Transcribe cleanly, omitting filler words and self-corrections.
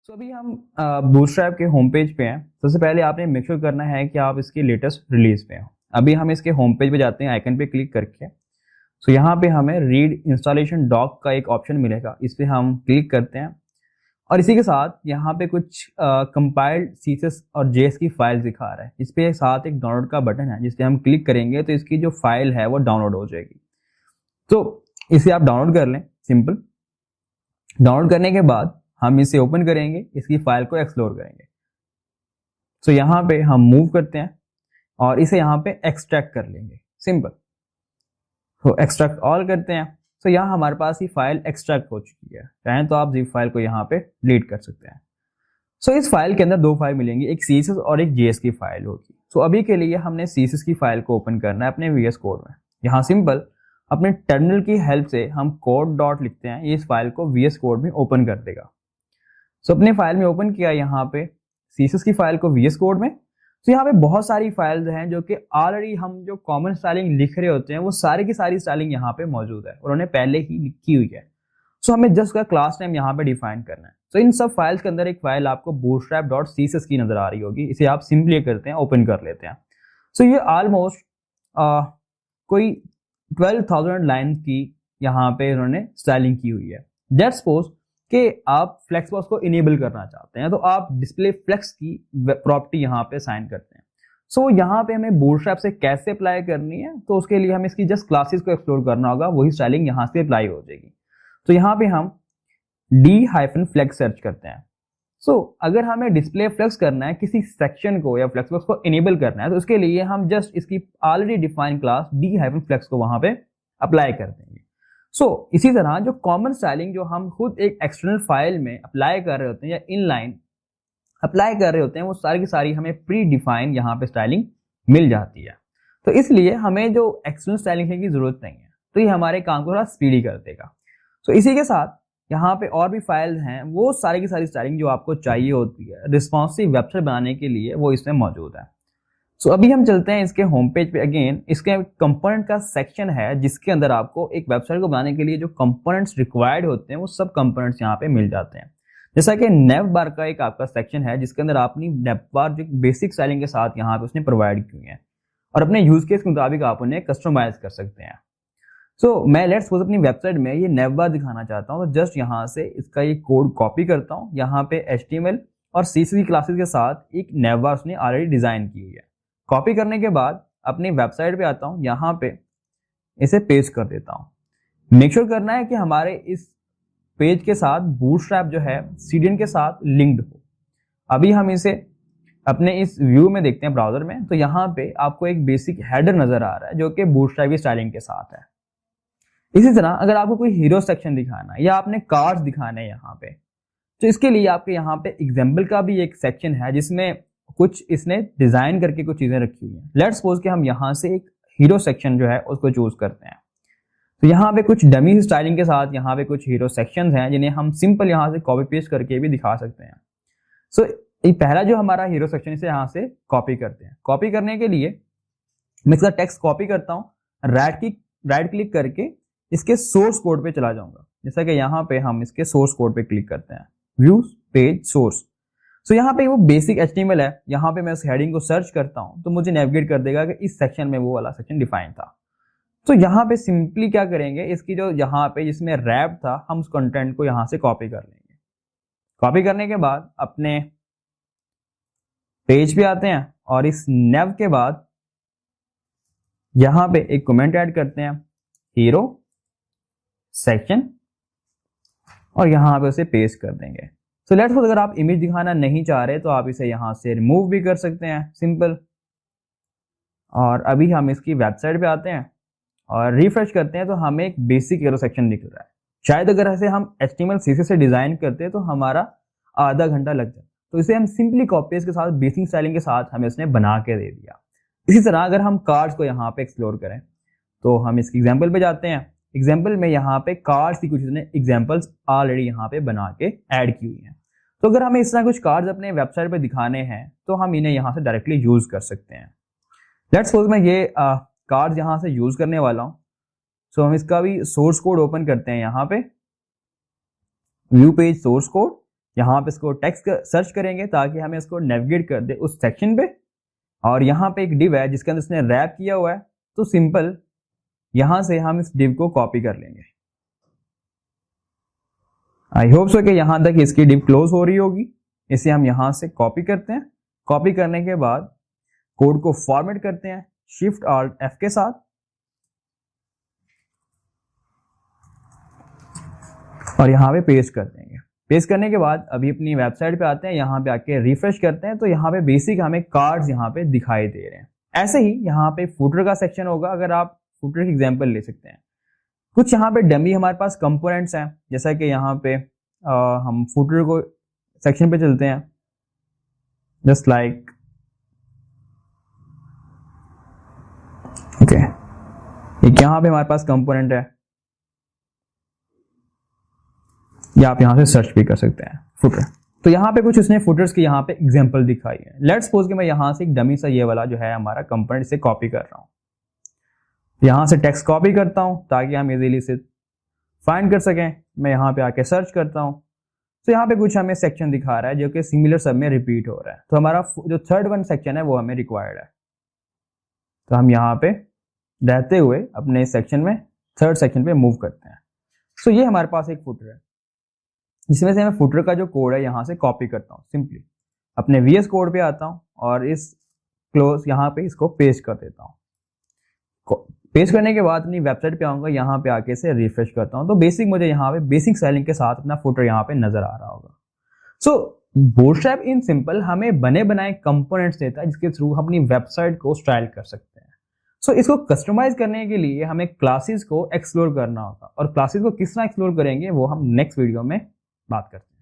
अभी हम बूटस्ट्रैप के होम पेज पे हैं। सबसे पहले आपने मेक श्योर करना है कि आप इसके लेटेस्ट रिलीज पे हो। अभी हम इसके होम पेज पे जाते हैं आइकन पे क्लिक करके। यहाँ पे हमें रीड इंस्टॉलेशन डॉक का एक ऑप्शन मिलेगा, इस पे हम क्लिक करते हैं और इसी के साथ यहाँ पे कुछ कंपाइल्ड सीएसएस और जेएस की फाइल दिखा रहा है। इस पे साथ एक डाउनलोड का बटन है, जिस पे हम क्लिक करेंगे तो इसकी जो फाइल है वो डाउनलोड हो जाएगी। तो इसे आप डाउनलोड कर लें। सिंपल डाउनलोड करने के बाद हम इसे ओपन करेंगे, इसकी फाइल को एक्सप्लोर करेंगे। यहाँ पे हम मूव करते हैं और इसे यहाँ पे एक्सट्रैक्ट कर लेंगे। सिंपल एक्सट्रैक्ट ऑल करते हैं। यहाँ हमारे पास ये फाइल एक्सट्रैक्ट हो चुकी है। चाहें तो आप जिप फाइल को यहाँ पे डिलीट कर सकते हैं। इस फाइल के अंदर दो फाइल मिलेंगी, एक सीएसएस और एक जेएस की फाइल होगी। अभी के लिए हमने सीएसएस की फाइल को ओपन करना है अपने वीएस कोड में। यहाँ सिंपल अपने टर्मिनल की हेल्प से हम कोड डॉट लिखते हैं, ये इस फाइल को वीएस कोड में ओपन कर देगा। अपने फाइल में ओपन किया यहाँ पे सीएसएस की फाइल को वीएस कोड में। यहाँ पे बहुत सारी फाइल्स हैं जो कि ऑलरेडी हम जो कॉमन स्टाइलिंग लिख रहे होते हैं वो सारी की सारी स्टाइलिंग यहाँ पे मौजूद है, उन्होंने पहले ही लिखी हुई है। हमें जस्ट का क्लास नेम यहाँ पे डिफाइन करना है। इन सब फाइल्स के अंदर एक फाइल आपको bootstrap.css की नजर आ रही होगी, इसे आप सिंपली करते हैं ओपन कर लेते हैं। ये ऑलमोस्ट कोई 12,000 लाइन की यहाँ पे उन्होंने स्टाइलिंग की हुई है। लेट्स सपोज कि आप फ्लेक्सबॉक्स को इनेबल करना चाहते हैं, तो आप डिस्प्ले फ्लेक्स की प्रॉपर्टी यहाँ पे साइन करते हैं। यहाँ पे हमें बूटस्ट्रैप से कैसे अप्लाई करनी है, तो उसके लिए हमें इसकी जस्ट क्लासेस को एक्सप्लोर करना होगा, वही स्टाइलिंग यहाँ से अप्लाई हो जाएगी। यहाँ पे हम d-flex सर्च करते हैं। अगर हमें डिस्प्ले फ्लेक्स करना है किसी सेक्शन को या फ्लेक्सबॉक्स को इनेबल करना है, तो उसके लिए हम जस्ट इसकी ऑलरेडी डिफाइंड क्लास d-flex को वहां पे अप्लाई कर देंगे। इसी तरह जो कॉमन स्टाइलिंग जो हम खुद एक एक्सटर्नल फाइल में अप्लाई कर रहे होते हैं या इनलाइन अप्लाई कर रहे होते हैं, वो सारी की सारी हमें प्री डिफाइन यहाँ पे स्टाइलिंग मिल जाती है। इसलिए हमें जो एक्सटर्नल स्टाइलिंग की जरूरत नहीं है, तो ये हमारे काम को थोड़ा स्पीडी कर देगा। इसी के साथ यहाँ पे और भी फाइल्स हैं, वो सारी की सारी स्टाइलिंग जो आपको चाहिए होती है रिस्पॉन्सिव वेबसाइट बनाने के लिए, वो इसमें मौजूद है। अभी हम चलते हैं इसके होम पेज पे। अगेन इसके कंपोनेंट का सेक्शन है, जिसके अंदर आपको एक वेबसाइट को बनाने के लिए जो कंपोनेंट्स रिक्वायर्ड होते हैं वो सब कंपोनेंट्स यहाँ पे मिल जाते हैं। जैसा कि नेव बार का एक आपका सेक्शन है, जिसके अंदर अपनी नेव बार जो बेसिक स्टाइलिंग के साथ यहाँ पे उसने प्रोवाइड की है और अपने यूज केस के मुताबिक आप उन्हें कस्टमाइज कर सकते हैं। मैं लेट्स सपोज अपनी वेबसाइट में ये नेव बार दिखाना चाहता हूँ, तो जस्ट यहाँ से इसका ये कोड कॉपी करता हूँ। यहाँ पे HTML और CSS की क्लासेस के साथ एक नेव बार उसने ऑलरेडी डिजाइन की हुई है। कॉपी करने के बाद अपनी वेबसाइट पे आता हूं, यहाँ पे इसे पेस्ट कर देता हूं। मेक श्योर करना है कि हमारे इस पेज के साथ बूटस्ट्रैप जो है CDN के साथ लिंक्ड हो। अभी हम इसे अपने इस व्यू में देखते हैं ब्राउजर में, तो यहाँ पे आपको एक बेसिक हेडर नजर आ रहा है जो कि बूटस्ट्रैप की स्टाइलिंग के साथ है। इसी तरह अगर आपको कोई हीरो सेक्शन दिखाना है या आपने कार्ड्स दिखाने हैं यहाँ पे, तो इसके लिए आपके यहाँ पे एग्जाम्पल का भी एक सेक्शन है, जिसमें कुछ इसने डिजाइन करके कुछ चीजें रखी हुई हैं। लेट्स सपोज कि हम यहाँ से एक हीरो सेक्शन जो है उसको चूज करते हैं। यहाँ पे कुछ डमी स्टाइलिंग के साथ यहाँ पे कुछ हीरो सेक्शंस हैं, जिन्हें हम सिंपल यहाँ से कॉपी पेस्ट करके भी दिखा सकते हैं। ये पहला जो हमारा हीरो सेक्शन, इसे यहाँ से कॉपी करते हैं। कॉपी करने के लिए मैं इसका टेक्स्ट कॉपी करता हूँ, राइट क्लिक करके इसके सोर्स कोड पे चला जाऊंगा। जैसा कि यहाँ पे हम इसके सोर्स कोड पे क्लिक करते हैं, व्यू पेज सोर्स। यहाँ पे वो बेसिक HTML है, यहाँ पे मैं उस हेडिंग को सर्च करता हूँ तो मुझे नेविगेट कर देगा कि इस सेक्शन में वो वाला सेक्शन डिफाइन था। यहाँ पे सिंपली क्या करेंगे, इसकी जो यहाँ पे जिसमें रैप था, हम उस कंटेंट को यहाँ से कॉपी कर लेंगे। कॉपी करने के बाद अपने पेज पे आते हैं और इस नेव के बाद यहाँ पे एक कमेंट ऐड करते हैं, हीरो सेक्शन, और यहाँ पे उसे पेस्ट कर देंगे। लेट्स सपोज अगर आप इमेज दिखाना नहीं चाह रहे तो आप इसे यहाँ से रिमूव भी कर सकते हैं, सिंपल। और अभी हम इसकी वेबसाइट पे आते हैं और रिफ्रेश करते हैं, तो हमें एक बेसिक हीरो सेक्शन दिख रहा है। शायद अगर ऐसे हम HTML CSS से डिजाइन करते हैं तो हमारा आधा घंटा लग जाए, तो इसे हम सिंपली कॉपी पेस्ट के साथ बेसिक स्टाइलिंग के साथ हमें उसने बना के दे दिया। इसी तरह अगर हम कार्ड्स को यहाँ पे एक्सप्लोर करें, तो हम इसकी एग्जाम्पल पे जाते हैं। एग्जाम्पल में यहाँ पे कार्ड्स की कुछ एग्जाम्पल्स ऑलरेडी यहाँ पे बना के ऐड की हुई हैं। तो अगर हमें इस तरह कुछ कार्ड्स अपने वेबसाइट पे दिखाने हैं, तो हम इन्हें यहाँ से डायरेक्टली यूज कर सकते हैं। लेट्स सपोज मैं ये कार्ड्स यहाँ से यूज करने वाला हूँ। हम इसका भी सोर्स कोड ओपन करते हैं, यहाँ पे व्यू पेज सोर्स कोड। यहाँ पे इसको टेक्स्ट सर्च करेंगे ताकि हमें इसको नेविगेट कर दे उस सेक्शन पे, और यहाँ पे एक डिव है जिसके अंदर इसने रैप किया हुआ है, तो सिंपल यहां से हम इस डिव को कॉपी कर लेंगे। आई होप सो कि यहां तक इसकी डिव क्लोज हो रही होगी। इसे हम यहां से कॉपी करते हैं। कॉपी करने के बाद कोड को फॉर्मेट करते हैं शिफ्ट ऑल्ट एफ के साथ, और यहां पे पेस्ट कर देंगे। पेस्ट करने के बाद अभी अपनी वेबसाइट पे आते हैं, यहां पे आके रिफ्रेश करते हैं तो यहां पे बेसिक हमें कार्ड्स यहां पे दिखाई दे रहे हैं। ऐसे ही यहां पे फुटर का सेक्शन होगा, अगर आप फुटर की एग्जांपल ले सकते हैं। कुछ यहाँ पे डमी हमारे पास कंपोनेंट्स हैं, जैसा कि यहाँ पे हम फुटर को सेक्शन पे चलते हैं, जस्ट लाइक ओके, एक यहाँ पे हमारे पास कंपोनेंट है, या आप यहाँ से सर्च भी कर सकते हैं फुटर। तो यहाँ पे कुछ उसने फुटर्स की यहाँ पे एग्जांपल दिखाई है। लेट्स सपोज कि मैं यहाँ से एक डमी सा ये वाला जो है हमारा कंपोनेंट से कॉपी कर रहा हूँ। यहां से टेक्स्ट कॉपी करता हूं ताकि हम इजीली से फाइंड कर सकें। मैं यहां पे आके सर्च करता हूं, तो यहां पे कुछ हमें सेक्शन दिखा रहा है जो कि सिमिलर सब में रिपीट हो रहा है। तो हमारा जो थर्ड वन सेक्शन है वो हमें रिक्वायर्ड है, तो हम यहां पे रहते हुए अपने सेक्शन में थर्ड सेक्शन पे मूव करते हैं। सो ये हमारे पास एक फुटर है, इसमें से मैं फुटर का जो कोड है यहां से कॉपी करता हूं। सिंपली अपने VS कोड पे आता हूं और इस क्लोज यहां पे इसको पेस्ट कर देता हूं। पेस्ट करने के बाद अपनी वेबसाइट पे आऊंगा, यहाँ पे आके से रिफ्रेश करता हूँ, तो बेसिक मुझे यहाँ पे बेसिक स्टाइलिंग के साथ अपना फुटर यहाँ पे नजर आ रहा होगा। सो बूटस्ट्रैप इन सिंपल हमें बने बनाए कंपोनेंट्स देता है जिसके थ्रू हम अपनी वेबसाइट को स्टाइल कर सकते हैं। सो इसको कस्टमाइज करने के लिए हमें क्लासेस को एक्सप्लोर करना होगा, और क्लासेस को किस तरह एक्सप्लोर करेंगे वो हम नेक्स्ट वीडियो में बात करते हैं।